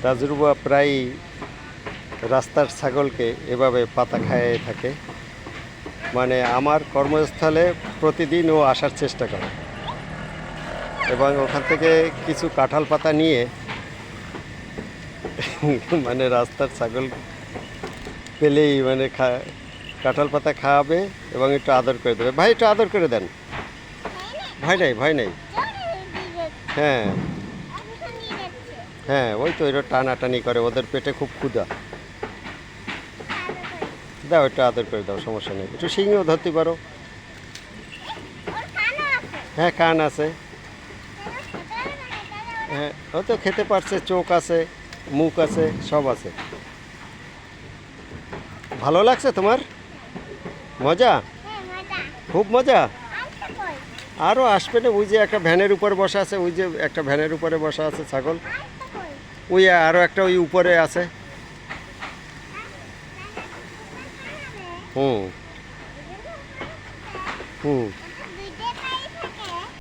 তাজরুবা প্রায় রাস্তার ছাগলকে এভাবে পাতা খাইয়ে থাকে। মানে আমার কর্মস্থলে প্রতিদিন ও আসার চেষ্টা করে এবং ওখান থেকে কিছু কাঁঠাল পাতা নিয়ে মানে রাস্তার ছাগল পেলেই মানে কাঁঠাল পাতা খাওয়াবে এবং একটু আদর করে দেবে। ভাই একটু আদর করে দেন। ভয় নাই, ভয় নাই। হ্যাঁ হ্যাঁ, ওই তো এরা টানাটানি করে, ওদের পেটে খুব ক্ষুধা। দাও একটু আদর করে দাও, সমস্যা নেই। একটু শিঙেও ধরতে পারো। হ্যাঁ কান আছে। হ্যাঁ ও তো খেতে পারছে, চোখ আছে, মুখ আছে, সব আছে। ভালো লাগছে তোমার? মজা, খুব মজা। আরও আসবে না, ওই যে একটা ভ্যানের উপরে বসা আছে, ওই যে একটা ভ্যানের উপরে বসা আছে ছাগল। ওই আরও একটা ওই উপরে আছে। হুম হুম।